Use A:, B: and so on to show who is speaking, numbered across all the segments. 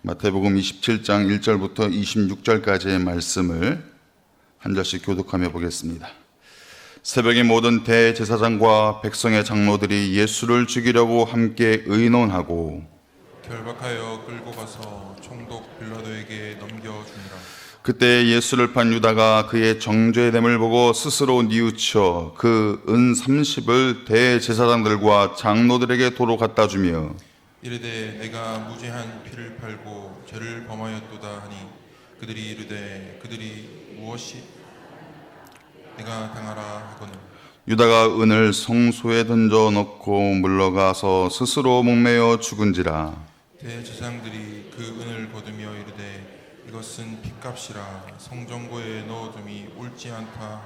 A: 마태복음 27장 1절부터 26절까지의 말씀을 한 절씩 교독하며 보겠습니다. 새벽에 모든 대제사장과 백성의 장로들이 예수를 죽이려고 함께 의논하고
B: 결박하여 끌고 가서 총독 빌라도에게 넘겨주니라.
A: 그때 예수를 판 유다가 그의 정죄됨을 보고 스스로 뉘우쳐 그 은 30을 대제사장들과 장로들에게 도로 갖다 주며
B: 이르되 내가 무죄한 피를 팔고 죄를 범하였도다 하니 그들이 이르되 그들이 무엇이 내가 당하라 하거늘
A: 유다가 은을 성소에 던져 넣고 물러가서 스스로 목매어 죽은지라.
B: 대제사장들이 그 은을 거두며 이르되 이것은 핏값이라 성전고에 넣어둠이 옳지 않다.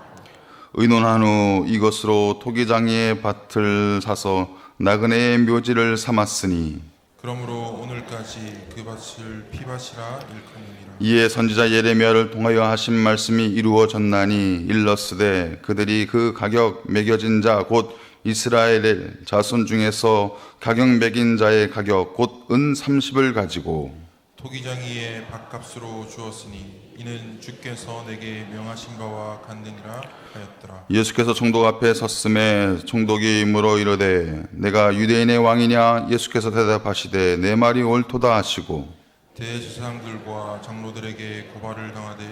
A: 의논한 후 이것으로 토기장이의 밭을 사서 나그네의 묘지를 삼았으니
B: 그러므로 오늘까지 그 밭을 피밭이라 일컫느니라.
A: 이에 선지자 예레미야를 통하여 하신 말씀이 이루어졌나니 일러스되 그들이 그 가격 매겨진 자 곧 이스라엘의 자손 중에서 가격 매긴 자의 가격 곧 은 30을 가지고
B: 토기장이의 밭값으로 주었으니 이는 주께서 내게 명하신 바와 같느니라 하였더라.
A: 예수께서 총독 앞에 섰음에 총독이 물어 이르되 내가 유대인의 왕이냐? 예수께서 대답하시되 내 말이 옳도다 하시고
B: 대제사장들과 장로들에게 고발을 당하되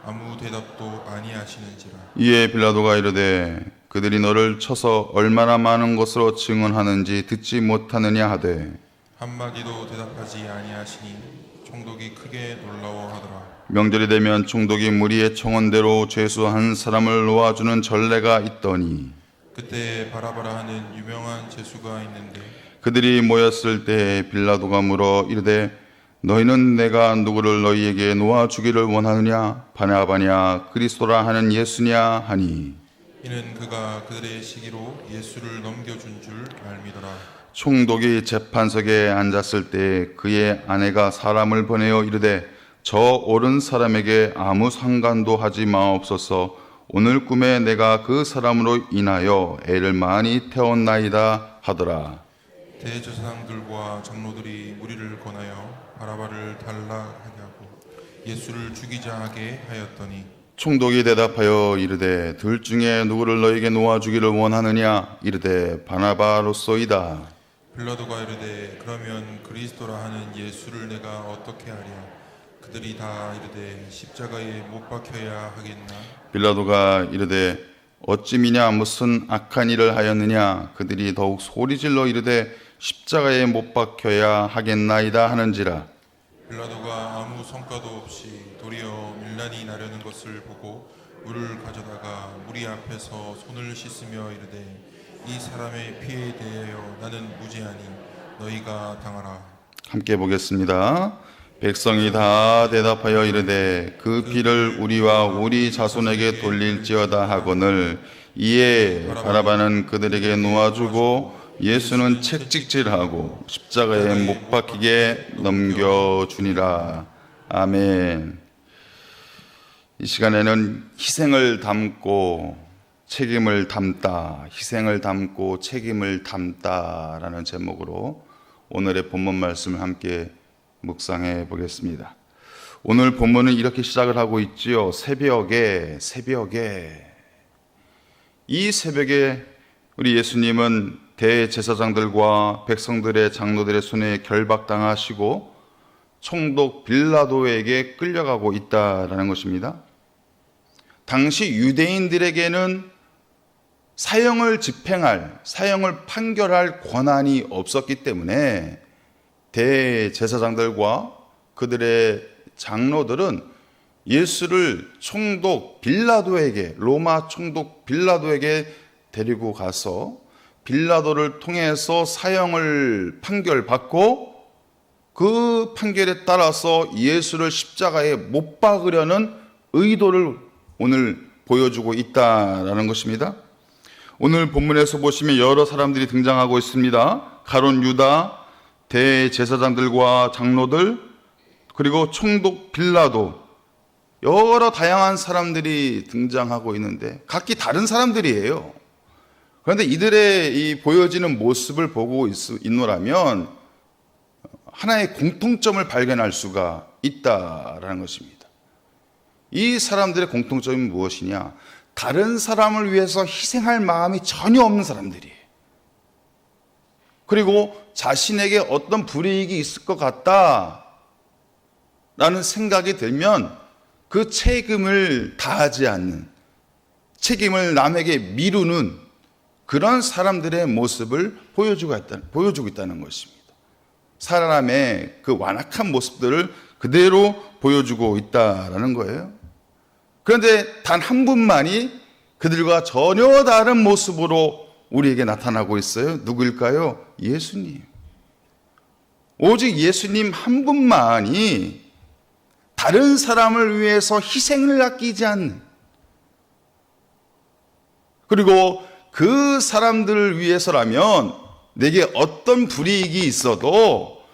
B: 아무 대답도 아니하시는지라.
A: 이에 빌라도가 이르되 그들이 너를 쳐서 얼마나 많은 것으로 증언하는지 듣지 못하느냐 하되
B: 한마디도 대답하지 아니하시니 총독이 크게 놀라워하더라.
A: 명절이 되면 총독이 무리의 청원대로 죄수 한 사람을 놓아주는 전례가 있더니
B: 그때 바라바라 하는 유명한 죄수가 있는데
A: 그들이 모였을 때 빌라도가 물어 이르되 너희는 내가 누구를 너희에게 놓아주기를 원하느냐? 바나바냐 그리스도라 하는 예수냐 하니
B: 이는 그가 그들의 시기로 예수를 넘겨준 줄 알미더라.
A: 총독이 재판석에 앉았을 때 그의 아내가 사람을 보내어 이르되 저 옳은 사람에게 아무 상관도 하지 마옵소서. 오늘 꿈에 내가 그 사람으로 인하여 애를 많이 태웠나이다 하더라.
B: 대제사장들과 장로들이 무리를 권하여 바라바를 달라하게 하고 예수를 죽이자 하게 하였더니
A: 총독이 대답하여 이르되 둘 중에 누구를 너에게 놓아주기를 원하느냐? 이르되 바나바로소이다.
B: 빌라도가 이르되 그러면 그리스도라 하는 예수를 내가 어떻게 하랴? 그들이 다 이르되 십자가에 못 박혀야 하겠나?
A: 빌라도가 이르되 어찌 미냐 무슨 악한 일을 하였느냐? 그들이 더욱 소리질러 이르되 십자가에 못 박혀야 하겠나이다 하는지라.
B: 빌라도가 아무 성과도 없이 도리어 밀란이 나려는 것을 보고 물을 가져다가 무리 앞에서 손을 씻으며 이르되 이 사람의 피에 대하여 나는 무죄하니 너희가 당하라.
A: 함께 보겠습니다. 백성이 다 대답하여 이르되 그 피를 우리와 우리 자손에게 돌릴지어다 하거늘 이에 바라바는 그들에게 놓아주고 예수는 채찍질하고 십자가에 못 박히게 넘겨주니라. 아멘. 이 시간에는 희생을 담고 책임을 담다, 희생을 담고 책임을 담다라는 제목으로 오늘의 본문 말씀을 함께 묵상해 보겠습니다. 오늘 본문은 이렇게 시작을 하고 있지요. 새벽에 이 새벽에 우리 예수님은 대제사장들과 백성들의 장로들의 손에 결박당하시고 총독 빌라도에게 끌려가고 있다라는 것입니다. 당시 유대인들에게는 사형을 집행할, 사형을 판결할 권한이 없었기 때문에 대제사장들과 그들의 장로들은 예수를 총독 빌라도에게, 로마 총독 빌라도에게 데리고 가서 빌라도를 통해서 사형을 판결받고 그 판결에 따라서 예수를 십자가에 못 박으려는 의도를 오늘 보여주고 있다라는 것입니다. 오늘 본문에서 보시면 여러 사람들이 등장하고 있습니다. 가룟 유다, 대제사장들과 장로들, 그리고 총독 빌라도, 여러 다양한 사람들이 등장하고 있는데 각기 다른 사람들이에요. 그런데 이들의 이 보여지는 모습을 보고 있노라면 하나의 공통점을 발견할 수가 있다라는 것입니다. 이 사람들의 공통점이 무엇이냐? 다른 사람을 위해서 희생할 마음이 전혀 없는 사람들이에요. 그리고 자신에게 어떤 불이익이 있을 것 같다라는 생각이 들면 그 책임을 다하지 않는, 책임을 남에게 미루는 그런 사람들의 모습을 보여주고 있다는 것입니다. 사람의 그 완악한 모습들을 그대로 보여주고 있다라는 거예요. 그런데 단 한 분만이 그들과 전혀 다른 모습으로 우리에게 나타나고 있어요. 누구일까요? 예수님. 오직 예수님 한 분만이 다른 사람을 위해서 희생을 아끼지 않는, 그리고 그 사람들을 위해서라면 내게 어떤 불이익이 있어도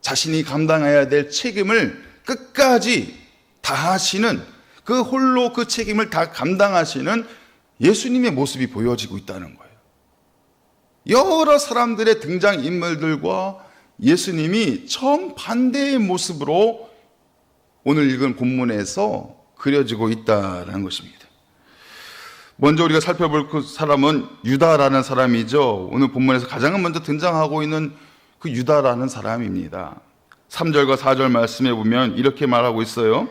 A: 자신이 감당해야 될 책임을 끝까지 다하시는, 그 홀로 그 책임을 다 감당하시는 예수님의 모습이 보여지고 있다는 거예요. 여러 사람들의 등장인물들과 예수님이 정반대의 모습으로 오늘 읽은 본문에서 그려지고 있다는 것입니다. 먼저 우리가 살펴볼 그 사람은 유다라는 사람이죠. 오늘 본문에서 가장 먼저 등장하고 있는 그 유다라는 사람입니다. 3절과 4절 말씀에 보면 이렇게 말하고 있어요.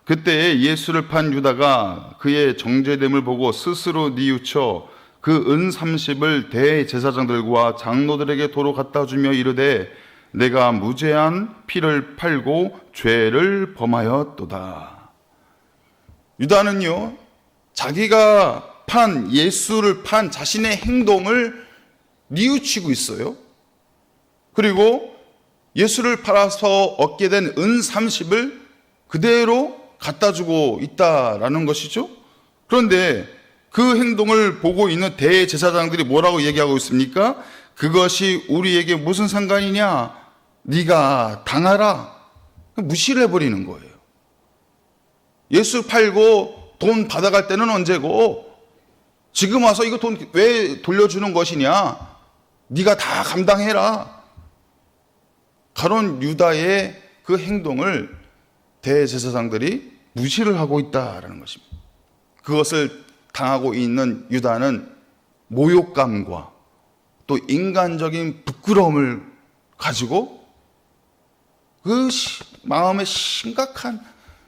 A: 그때 예수를 판 유다가 그의 정죄됨을 보고 스스로 뉘우쳐 그 은 30을 대제사장들과 장로들에게 도로 갖다 주며 이르되 내가 무죄한 피를 팔고 죄를 범하였도다. 유다는요, 자기가 예수를 판 자신의 행동을 뉘우치고 있어요. 그리고 예수를 팔아서 얻게 된 은 30을 그대로 갖다 주고 있다라는 것이죠. 그런데 그 행동을 보고 있는 대제사장들이 뭐라고 얘기하고 있습니까? 그것이 우리에게 무슨 상관이냐? 네가 당하라. 무시를 해버리는 거예요. 예수 팔고 돈 받아갈 때는 언제고, 지금 와서 이거 돈 왜 돌려주는 것이냐? 네가 다 감당해라. 가론 유다의 그 행동을 대제사장들이 무시를 하고 있다라는 것입니다. 그것을 당하고 있는 유다는 모욕감과 또 인간적인 부끄러움을 가지고 그 마음에 심각한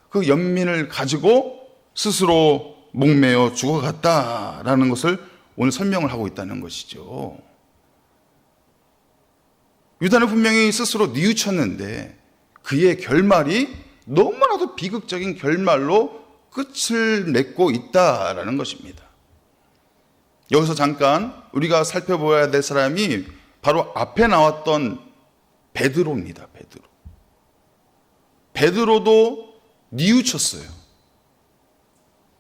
A: 그 연민을 가지고 스스로 목매어 죽어갔다라는 것을 오늘 설명을 하고 있다는 것이죠. 유다는 분명히 스스로 뉘우쳤는데 그의 결말이 너무나도 비극적인 결말로 끝을 맺고 있다라는 것입니다. 여기서 잠깐 우리가 살펴봐야 될 사람이 바로 앞에 나왔던 베드로입니다. 베드로도 뉘우쳤어요.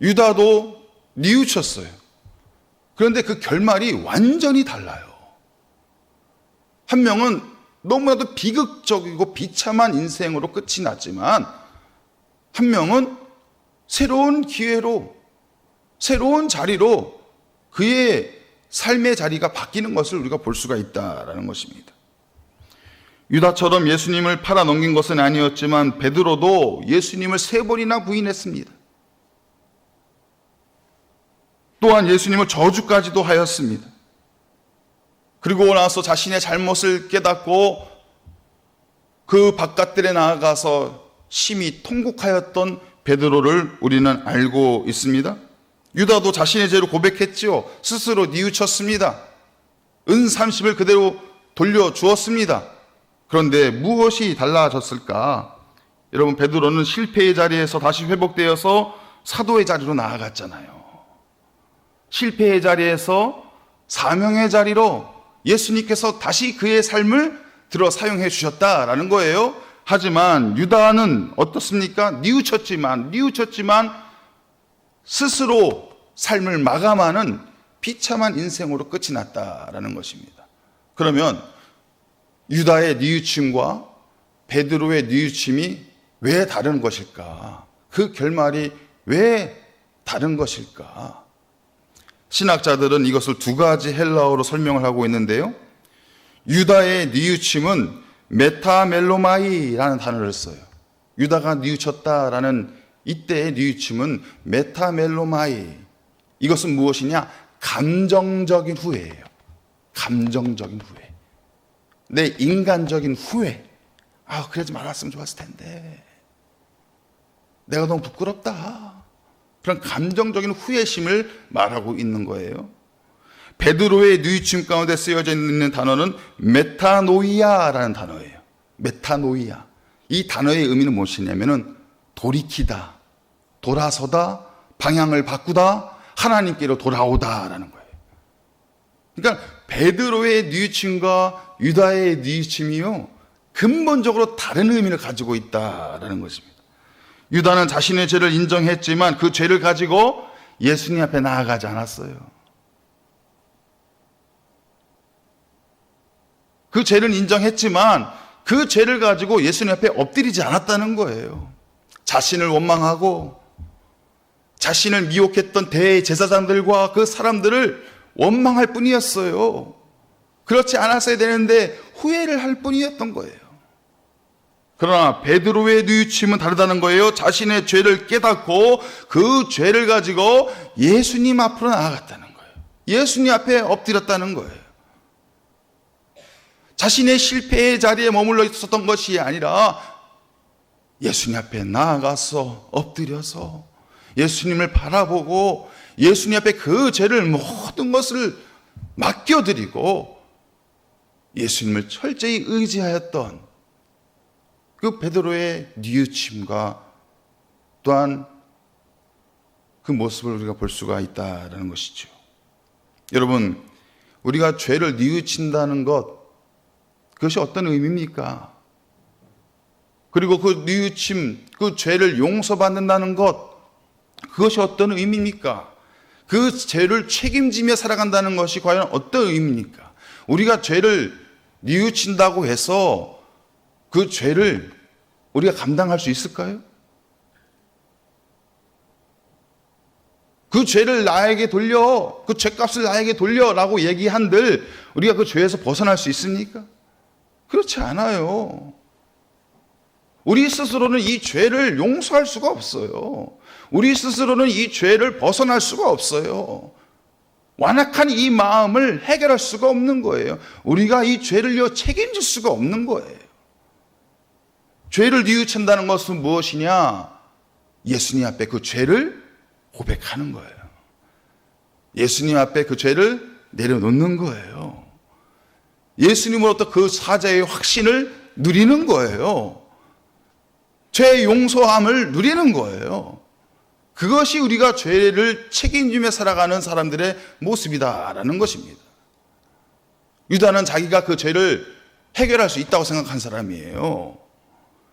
A: 유다도 뉘우쳤어요. 그런데 그 결말이 완전히 달라요. 한 명은 너무나도 비극적이고 비참한 인생으로 끝이 났지만, 한 명은 새로운 기회로, 새로운 자리로 그의 삶의 자리가 바뀌는 것을 우리가 볼 수가 있다라는 것입니다. 유다처럼 예수님을 팔아넘긴 것은 아니었지만 베드로도 예수님을 3번이나 부인했습니다. 또한 예수님을 저주까지도 하였습니다. 그리고 나서 자신의 잘못을 깨닫고 그 바깥들에 나아가서 심히 통곡하였던 베드로를 우리는 알고 있습니다. 유다도 자신의 죄를 고백했지요. 스스로 뉘우쳤습니다. 은 30을 그대로 돌려주었습니다. 그런데 무엇이 달라졌을까? 여러분, 베드로는 실패의 자리에서 다시 회복되어서 사도의 자리로 나아갔잖아요. 실패의 자리에서 사명의 자리로 예수님께서 다시 그의 삶을 들어 사용해 주셨다라는 거예요. 하지만 유다는 어떻습니까? 뉘우쳤지만 스스로 삶을 마감하는 비참한 인생으로 끝이 났다라는 것입니다. 그러면 유다의 뉘우침과 베드로의 뉘우침이 왜 다른 것일까? 그 결말이 왜 다른 것일까? 신학자들은 이것을 2가지 헬라어로 설명을 하고 있는데요. 유다의 뉘우침은 메타멜로마이라는 단어를 써요. 유다가 뉘우쳤다라는 이때의 뉘우침은 메타멜로마이. 이것은 무엇이냐? 감정적인 후회예요. 감정적인 후회. 내 인간적인 후회. 그러지 말았으면 좋았을 텐데. 내가 너무 부끄럽다. 그런 감정적인 후회심을 말하고 있는 거예요. 베드로의 뉘우침 가운데 쓰여져 있는 단어는 메타노이아라는 단어예요. 메타노이아. 이 단어의 의미는 무엇이냐면은 돌이키다, 돌아서다, 방향을 바꾸다, 하나님께로 돌아오다라는 거예요. 그러니까 베드로의 뉘우침과 유다의 뉘우침이요, 근본적으로 다른 의미를 가지고 있다라는 것입니다. 유다는 자신의 죄를 인정했지만 그 죄를 가지고 예수님 앞에 나아가지 않았어요. 그 죄를 인정했지만 그 죄를 가지고 예수님 앞에 엎드리지 않았다는 거예요. 자신을 원망하고 자신을 미혹했던 대제사장들과 그 사람들을 원망할 뿐이었어요. 그렇지 않았어야 되는데 후회를 할 뿐이었던 거예요. 그러나 베드로의 뉘우침은 다르다는 거예요. 자신의 죄를 깨닫고 그 죄를 가지고 예수님 앞으로 나아갔다는 거예요. 예수님 앞에 엎드렸다는 거예요. 자신의 실패의 자리에 머물러 있었던 것이 아니라 예수님 앞에 나아가서 엎드려서 예수님을 바라보고 예수님 앞에 그 죄를 모든 것을 맡겨드리고 예수님을 철저히 의지하였던 그 베드로의 뉘우침과 또한 그 모습을 우리가 볼 수가 있다는 것이죠. 여러분, 우리가 죄를 뉘우친다는 것, 그것이 어떤 의미입니까? 그리고 그 뉘우침, 그 죄를 용서받는다는 것, 그것이 어떤 의미입니까? 그 죄를 책임지며 살아간다는 것이 과연 어떤 의미입니까? 우리가 죄를 뉘우친다고 해서 그 죄를 우리가 감당할 수 있을까요? 그 죄를 나에게 돌려, 그 죄값을 나에게 돌려라고 얘기한들 우리가 그 죄에서 벗어날 수 있습니까? 그렇지 않아요. 우리 스스로는 이 죄를 용서할 수가 없어요. 우리 스스로는 이 죄를 벗어날 수가 없어요. 완악한 이 마음을 해결할 수가 없는 거예요. 우리가 이 죄를 책임질 수가 없는 거예요. 죄를 뉘우친다는 것은 무엇이냐? 예수님 앞에 그 죄를 고백하는 거예요. 예수님 앞에 그 죄를 내려놓는 거예요. 예수님으로부터 그 사자의 확신을 누리는 거예요. 죄의 용서함을 누리는 거예요. 그것이 우리가 죄를 책임지며 살아가는 사람들의 모습이다라는 것입니다. 유다는 자기가 그 죄를 해결할 수 있다고 생각한 사람이에요.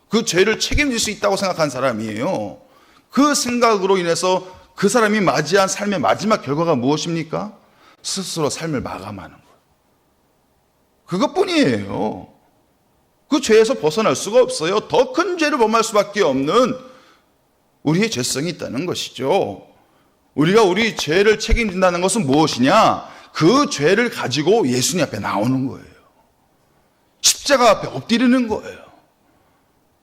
A: 그 죄를 책임질 수 있다고 생각한 사람이에요. 그 생각으로 인해서 그 사람이 맞이한 삶의 마지막 결과가 무엇입니까? 스스로 삶을 마감하는 거예요. 그것뿐이에요. 그 죄에서 벗어날 수가 없어요. 더 큰 죄를 범할 수밖에 없는 우리의 죄성이 있다는 것이죠. 우리가 우리 죄를 책임진다는 것은 무엇이냐? 그 죄를 가지고 예수님 앞에 나오는 거예요. 십자가 앞에 엎드리는 거예요.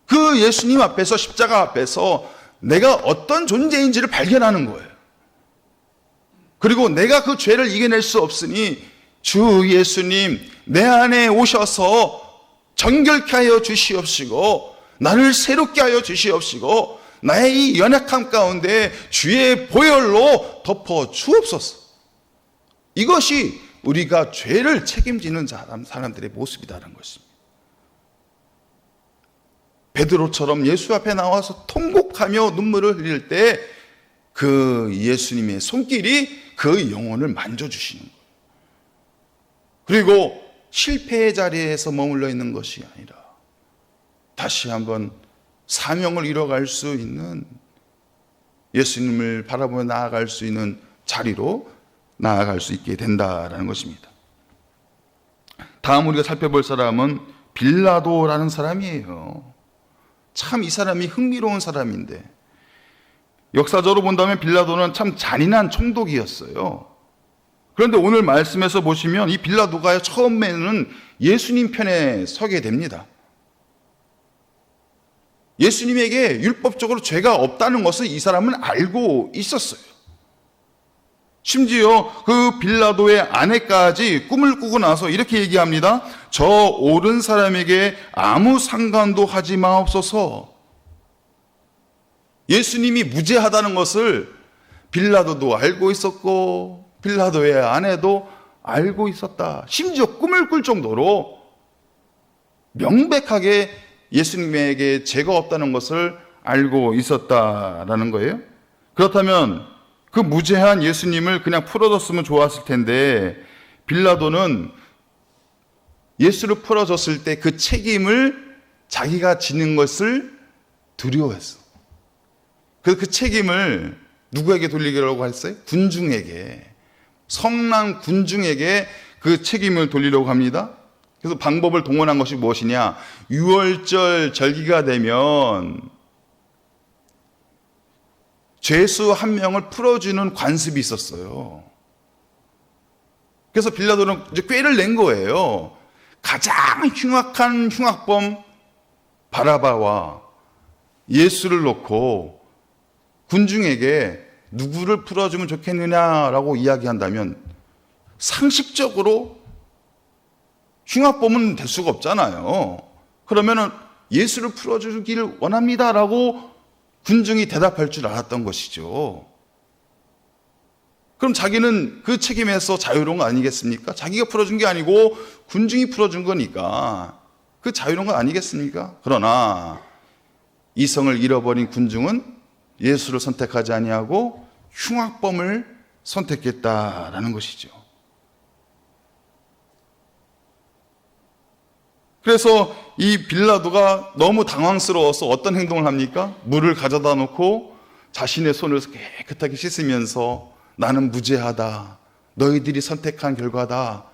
A: 그 예수님 앞에서, 십자가 앞에서 내가 어떤 존재인지를 발견하는 거예요. 그리고 내가 그 죄를 이겨낼 수 없으니 주 예수님 내 안에 오셔서 정결케 하여 주시옵시고 나를 새롭게 하여 주시옵시고 나의 이 연약함 가운데 주의 보혈로 덮어 주옵소서. 이것이 우리가 죄를 책임지는 사람들의 모습이라는 것입니다. 베드로처럼 예수 앞에 나와서 통곡하며 눈물을 흘릴 때 그 예수님의 손길이 그 영혼을 만져주시는 거예요. 그리고 실패의 자리에서 머물러 있는 것이 아니라 다시 한번 사명을 이뤄갈 수 있는, 예수님을 바라보며 나아갈 수 있는 자리로 나아갈 수 있게 된다라는 것입니다. 다음 우리가 살펴볼 사람은 빌라도라는 사람이에요. 참 이 사람이 흥미로운 사람인데, 역사적으로 본다면 빌라도는 참 잔인한 총독이었어요. 그런데 오늘 말씀에서 보시면 이 빌라도가 처음에는 예수님 편에 서게 됩니다. 예수님에게 율법적으로 죄가 없다는 것을 이 사람은 알고 있었어요. 심지어 그 빌라도의 아내까지 꿈을 꾸고 나서 이렇게 얘기합니다. 저 옳은 사람에게 아무 상관도 하지 마옵소서. 예수님이 무죄하다는 것을 빌라도도 알고 있었고 빌라도의 아내도 알고 있었다. 심지어 꿈을 꿀 정도로 명백하게 예수님에게 죄가 없다는 것을 알고 있었다라는 거예요. 그렇다면 그 무죄한 예수님을 그냥 풀어줬으면 좋았을 텐데 빌라도는 예수를 풀어줬을 때 그 책임을 자기가 지는 것을 두려워했어. 그래서 그 책임을 누구에게 돌리려고 했어요? 군중에게, 성난 군중에게 그 책임을 돌리려고 합니다. 그래서 방법을 동원한 것이 무엇이냐? 유월절 절기가 되면 죄수 한 명을 풀어주는 관습이 있었어요. 그래서 빌라도는 이제 꾀를 낸 거예요. 가장 흉악한 흉악범 바라바와 예수를 놓고 군중에게 누구를 풀어주면 좋겠느냐라고 이야기한다면 상식적으로 흉악범은 될 수가 없잖아요. 그러면은 예수를 풀어주기를 원합니다라고 군중이 대답할 줄 알았던 것이죠. 그럼 자기는 그 책임에서 자유로운 거 아니겠습니까? 자기가 풀어준 게 아니고 군중이 풀어준 거니까 그 자유로운 거 아니겠습니까? 그러나 이성을 잃어버린 군중은 예수를 선택하지 아니하고 흉악범을 선택했다라는 것이죠. 그래서 이 빌라도가 너무 당황스러워서 어떤 행동을 합니까? 물을 가져다 놓고 자신의 손을 깨끗하게 씻으면서 나는 무죄하다. 너희들이 선택한 결과다.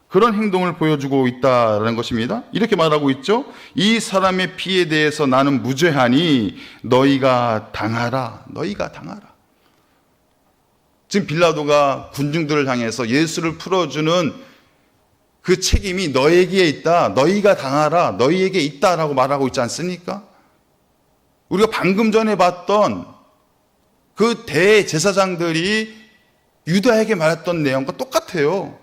A: 그런 행동을 보여주고 있다는 것입니다. 이렇게 말하고 있죠. 이 사람의 피에 대해서 나는 무죄하니 너희가 당하라. 너희가 당하라. 지금 빌라도가 군중들을 향해서 예수를 풀어주는 그 책임이 너에게 있다. 너희가 당하라. 너희에게 있다라고 말하고 있지 않습니까? 우리가 방금 전에 봤던 그 대제사장들이 유다에게 말했던 내용과 똑같아요.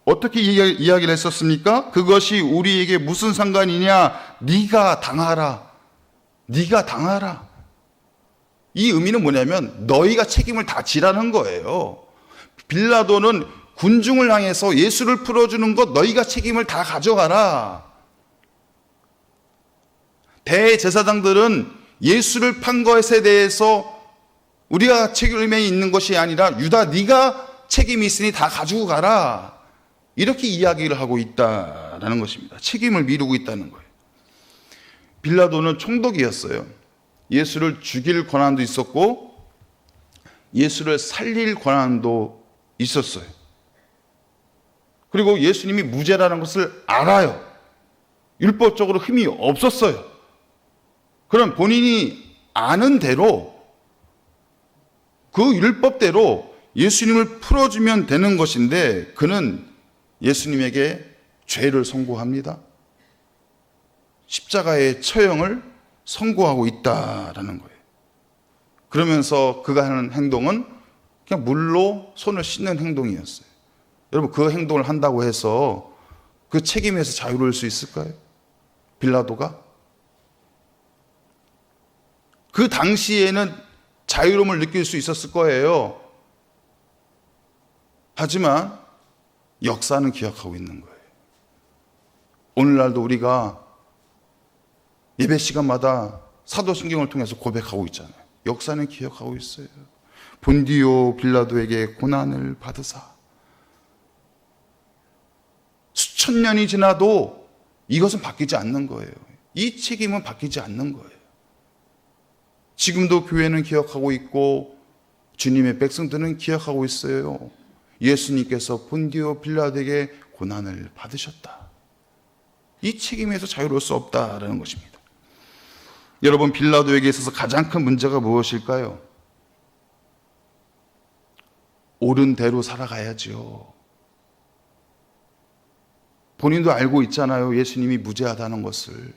A: 어떻게 이야기를 했었습니까? 그것이 우리에게 무슨 상관이냐? 네가 당하라. 네가 당하라. 이 의미는 뭐냐면 너희가 책임을 다 지라는 거예요. 빌라도는 군중을 향해서 예수를 풀어주는 것 너희가 책임을 다 가져가라. 대제사장들은 예수를 판 것에 대해서 우리가 책임이 있는 것이 아니라 유다 네가 책임이 있으니 다 가지고 가라. 이렇게 이야기를 하고 있다라는 것입니다. 책임을 미루고 있다는 거예요. 빌라도는 총독이었어요. 예수를 죽일 권한도 있었고 예수를 살릴 권한도 있었어요. 그리고 예수님이 무죄라는 것을 알아요. 율법적으로 흠이 없었어요. 그럼 본인이 아는 대로 그 율법대로 예수님을 풀어주면 되는 것인데 그는 예수님에게 죄를 선고합니다. 십자가의 처형을 선고하고 있다라는 거예요. 그러면서 그가 하는 행동은 그냥 물로 손을 씻는 행동이었어요. 여러분 그 행동을 한다고 해서 그 책임에서 자유로울 수 있을까요? 빌라도가? 그 당시에는 자유로움을 느낄 수 있었을 거예요. 하지만 역사는 기억하고 있는 거예요. 오늘날도 우리가 예배 시간마다 사도신경을 통해서 고백하고 있잖아요. 역사는 기억하고 있어요. 본디오 빌라도에게 고난을 받으사 수천 년이 지나도 이것은 바뀌지 않는 거예요. 이 책임은 바뀌지 않는 거예요. 지금도 교회는 기억하고 있고 주님의 백성들은 기억하고 있어요. 예수님께서 본디오 빌라도에게 고난을 받으셨다. 이 책임에서 자유로울 수 없다라는 것입니다. 여러분 빌라도에게 있어서 가장 큰 문제가 무엇일까요? 옳은 대로 살아가야죠. 본인도 알고 있잖아요. 예수님이 무죄하다는 것을.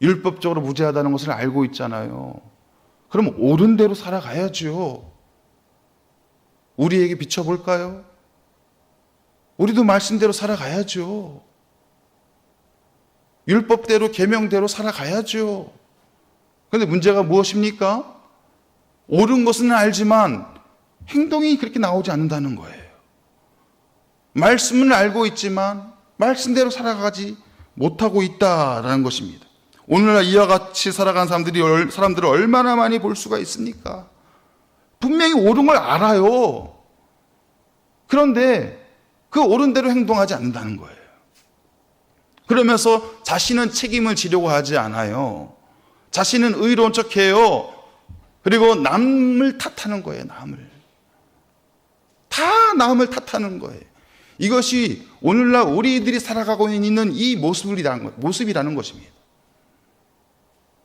A: 율법적으로 무죄하다는 것을 알고 있잖아요. 그럼 옳은 대로 살아가야죠. 우리에게 비춰볼까요? 우리도 말씀대로 살아가야죠. 율법대로 계명대로 살아가야죠. 그런데 문제가 무엇입니까? 옳은 것은 알지만 행동이 그렇게 나오지 않는다는 거예요. 말씀은 알고 있지만 말씀대로 살아가지 못하고 있다라는 것입니다. 오늘날 이와 같이 살아간 사람들을 얼마나 많이 볼 수가 있습니까? 분명히 옳은 걸 알아요. 그런데 그 옳은 대로 행동하지 않는다는 거예요. 그러면서 자신은 책임을 지려고 하지 않아요. 자신은 의로운 척해요. 그리고 남을 탓하는 거예요. 남을 탓하는 거예요. 이것이 오늘날 우리들이 살아가고 있는 이 모습이라는 것입니다.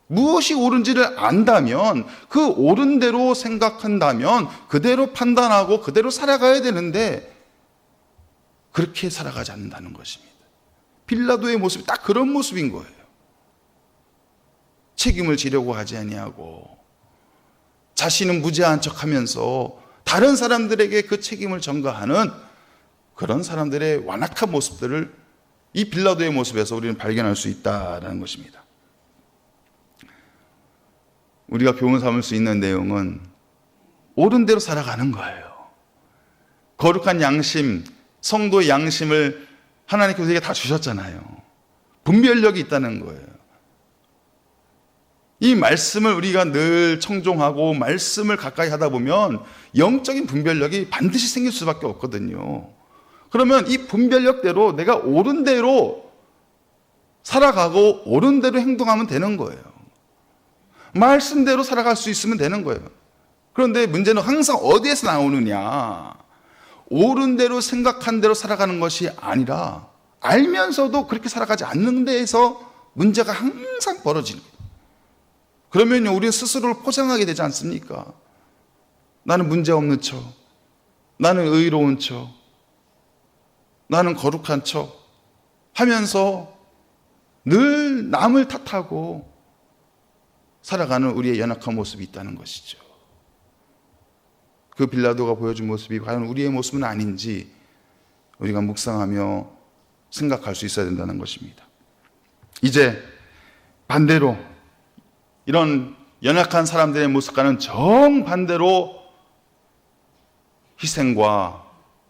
A: 무엇이 옳은지를 안다면 그 옳은 대로 생각한다면 그대로 판단하고 그대로 살아가야 되는데 그렇게 살아가지 않는다는 것입니다. 빌라도의 모습이 딱 그런 모습인 거예요. 책임을 지려고 하지 아니하고 자신은 무죄한 척하면서 다른 사람들에게 그 책임을 전가하는 그런 사람들의 완악한 모습들을 이 빌라도의 모습에서 우리는 발견할 수 있다는 것입니다. 우리가 교훈 삼을 수 있는 내용은 옳은 대로 살아가는 거예요. 거룩한 양심, 성도의 양심을 하나님께서 우리에게 다 주셨잖아요. 분별력이 있다는 거예요. 이 말씀을 우리가 늘 청종하고 말씀을 가까이 하다 보면 영적인 분별력이 반드시 생길 수밖에 없거든요. 그러면 이 분별력대로 내가 옳은 대로 살아가고 옳은 대로 행동하면 되는 거예요. 말씀대로 살아갈 수 있으면 되는 거예요. 그런데 문제는 항상 어디에서 나오느냐? 옳은 대로 생각한 대로 살아가는 것이 아니라 알면서도 그렇게 살아가지 않는 데에서 문제가 항상 벌어지는 거예요. 그러면 우리는 스스로를 포장하게 되지 않습니까? 나는 문제없는 척, 나는 의로운 척, 나는 거룩한 척 하면서 늘 남을 탓하고 살아가는 우리의 연약한 모습이 있다는 것이죠. 그 빌라도가 보여준 모습이 과연 우리의 모습은 아닌지 우리가 묵상하며 생각할 수 있어야 된다는 것입니다. 이제 반대로 이런 연약한 사람들의 모습과는 정반대로 희생과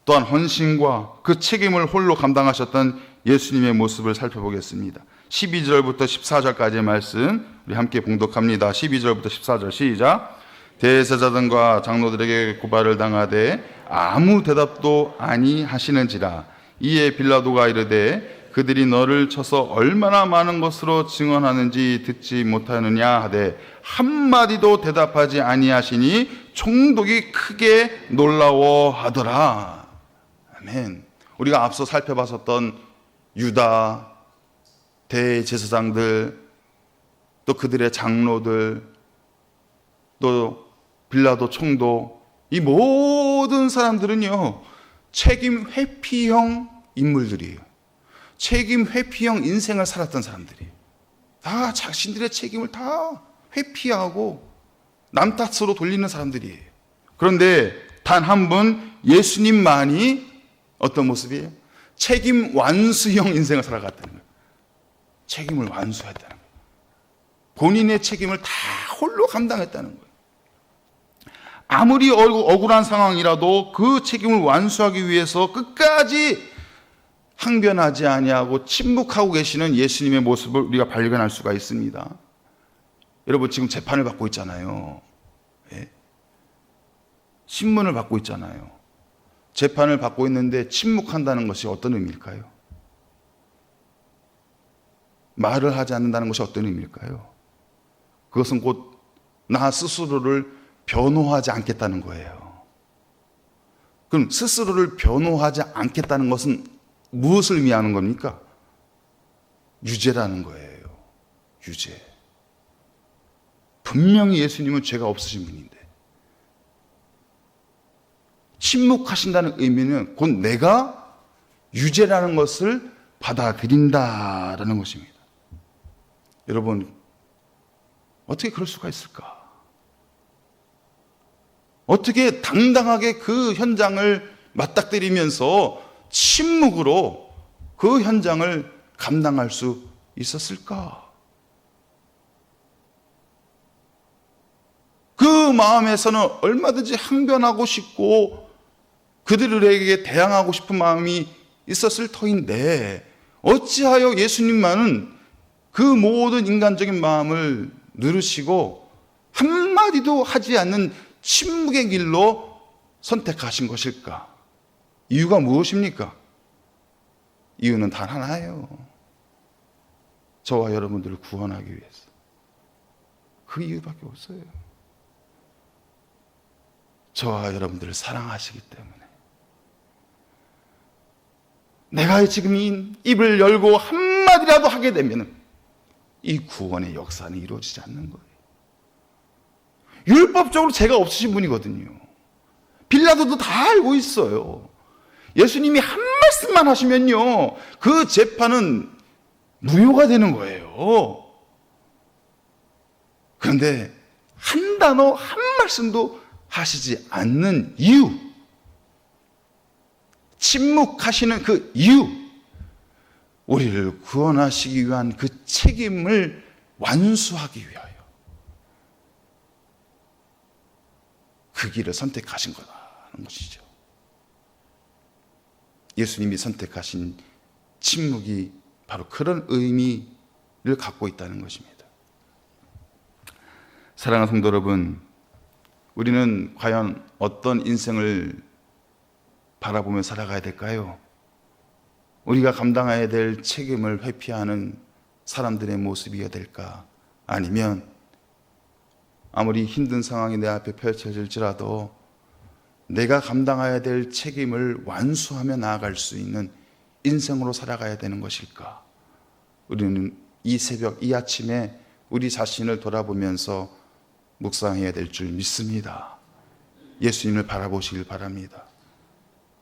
A: 또한 헌신과 그 책임을 홀로 감당하셨던 예수님의 모습을 살펴보겠습니다. 12절부터 14절까지의 말씀 우리 함께 봉독합니다. 12절부터 14절 시작. 대제사장과 장로들에게 고발을 당하되 아무 대답도 아니하시는지라. 이에 빌라도가 이르되 그들이 너를 쳐서 얼마나 많은 것으로 증언하는지 듣지 못하느냐 하되 한마디도 대답하지 아니하시니 총독이 크게 놀라워하더라. 아멘. 우리가 앞서 살펴봤었던 유다 대제사장들, 또 그들의 장로들, 또 빌라도 총독, 이 모든 사람들은요 책임 회피형 인물들이에요. 책임 회피형 인생을 살았던 사람들이에요. 다 자신들의 책임을 다 회피하고 남 탓으로 돌리는 사람들이에요. 그런데 단 한 분 예수님만이 어떤 모습이에요? 책임 완수형 인생을 살아갔다는 거예요. 책임을 완수했다는 거예요. 본인의 책임을 다 홀로 감당했다는 거예요. 아무리 억울한 상황이라도 그 책임을 완수하기 위해서 끝까지 항변하지 아니하고 침묵하고 계시는 예수님의 모습을 우리가 발견할 수가 있습니다. 여러분 지금 재판을 받고 있잖아요. 예? 신문을 받고 있잖아요. 재판을 받고 있는데 침묵한다는 것이 어떤 의미일까요? 말을 하지 않는다는 것이 어떤 의미일까요? 그것은 곧 나 스스로를 변호하지 않겠다는 거예요. 그럼 스스로를 변호하지 않겠다는 것은 무엇을 의미하는 겁니까? 유죄라는 거예요. 유죄. 분명히 예수님은 죄가 없으신 분인데 침묵하신다는 의미는 곧 내가 유죄라는 것을 받아들인다라는 것입니다. 여러분 어떻게 그럴 수가 있을까? 어떻게 당당하게 그 현장을 맞닥뜨리면서 침묵으로 그 현장을 감당할 수 있었을까? 그 마음에서는 얼마든지 항변하고 싶고 그들에게 대항하고 싶은 마음이 있었을 터인데 어찌하여 예수님만은 그 모든 인간적인 마음을 누르시고 한마디도 하지 않는 침묵의 길로 선택하신 것일까? 이유가 무엇입니까? 이유는 단 하나예요. 저와 여러분들을 구원하기 위해서. 그 이유밖에 없어요. 저와 여러분들을 사랑하시기 때문에. 내가 지금 이 입을 열고 한마디라도 하게 되면 이 구원의 역사는 이루어지지 않는 거예요. 율법적으로 죄가 없으신 분이거든요. 빌라도도 다 알고 있어요. 예수님이 한 말씀만 하시면요, 그 재판은 무효가 되는 거예요. 그런데 한 단어, 한 말씀도 하시지 않는 이유, 침묵하시는 그 이유, 우리를 구원하시기 위한 그 책임을 완수하기 위하여 그 길을 선택하신 거라는 것이죠. 예수님이 선택하신 침묵이 바로 그런 의미를 갖고 있다는 것입니다. 사랑하는 성도 여러분, 우리는 과연 어떤 인생을 바라보며 살아가야 될까요? 우리가 감당해야 될 책임을 회피하는 사람들의 모습이어야 될까? 아니면 아무리 힘든 상황이 내 앞에 펼쳐질지라도 내가 감당해야 될 책임을 완수하며 나아갈 수 있는 인생으로 살아가야 되는 것일까? 우리는 이 새벽, 이 아침에 우리 자신을 돌아보면서 묵상해야 될 줄 믿습니다. 예수님을 바라보시길 바랍니다.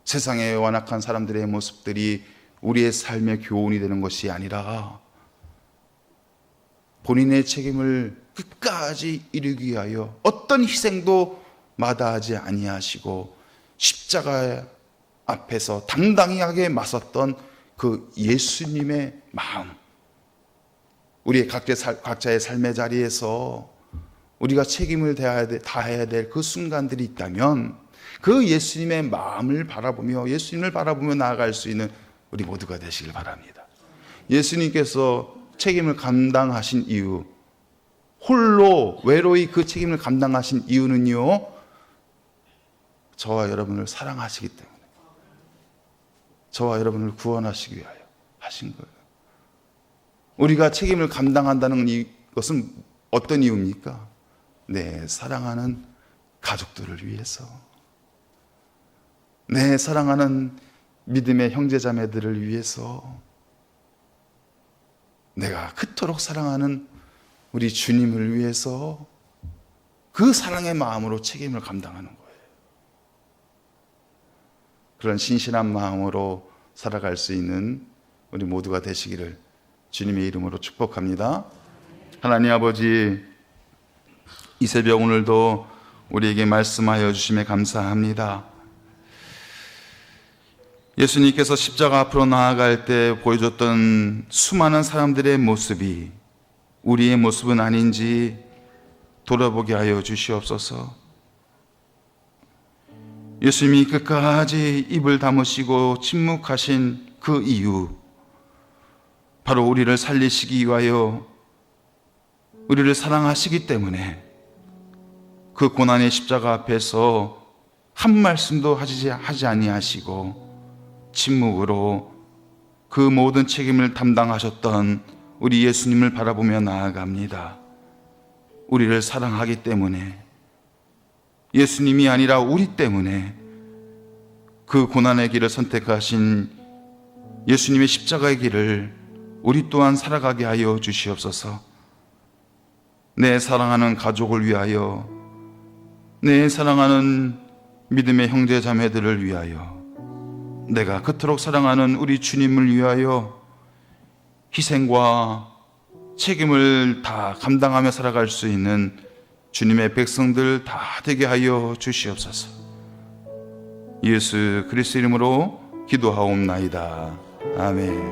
A: 세상의 완악한 사람들의 모습들이 우리의 삶의 교훈이 되는 것이 아니라 본인의 책임을 끝까지 이루기 위하여 어떤 희생도 마다하지 아니하시고 십자가 앞에서 당당하게 맞섰던 그 예수님의 마음, 우리의 각자의 삶의 자리에서 우리가 책임을 다해야 될 그 순간들이 있다면 그 예수님의 마음을 바라보며 예수님을 바라보며 나아갈 수 있는 우리 모두가 되시길 바랍니다. 예수님께서 책임을 감당하신 이유, 홀로 외로이 그 책임을 감당하신 이유는요, 저와 여러분을 사랑하시기 때문에, 저와 여러분을 구원하시기 위하여 하신 거예요. 우리가 책임을 감당한다는 것은 어떤 이유입니까? 내 사랑하는 가족들을 위해서, 내 사랑하는 믿음의 형제자매들을 위해서, 내가 그토록 사랑하는 우리 주님을 위해서 그 사랑의 마음으로 책임을 감당하는 거예요. 그런 신실한 마음으로 살아갈 수 있는 우리 모두가 되시기를 주님의 이름으로 축복합니다. 하나님 아버지, 이 새벽 오늘도 우리에게 말씀하여 주심에 감사합니다. 예수님께서 십자가 앞으로 나아갈 때 보여줬던 수많은 사람들의 모습이 우리의 모습은 아닌지 돌아보게 하여 주시옵소서. 예수님이 끝까지 입을 다무시고 침묵하신 그 이유, 바로 우리를 살리시기 위하여, 우리를 사랑하시기 때문에 그 고난의 십자가 앞에서 한 말씀도 하지 아니하시고 침묵으로 그 모든 책임을 담당하셨던 우리 예수님을 바라보며 나아갑니다. 우리를 사랑하기 때문에, 예수님이 아니라 우리 때문에 그 고난의 길을 선택하신 예수님의 십자가의 길을 우리 또한 살아가게 하여 주시옵소서. 내 사랑하는 가족을 위하여, 내 사랑하는 믿음의 형제 자매들을 위하여, 내가 그토록 사랑하는 우리 주님을 위하여 희생과 책임을 다 감당하며 살아갈 수 있는 주님의 백성들 다 되게 하여 주시옵소서. 예수 그리스도 이름으로 기도하옵나이다. 아멘.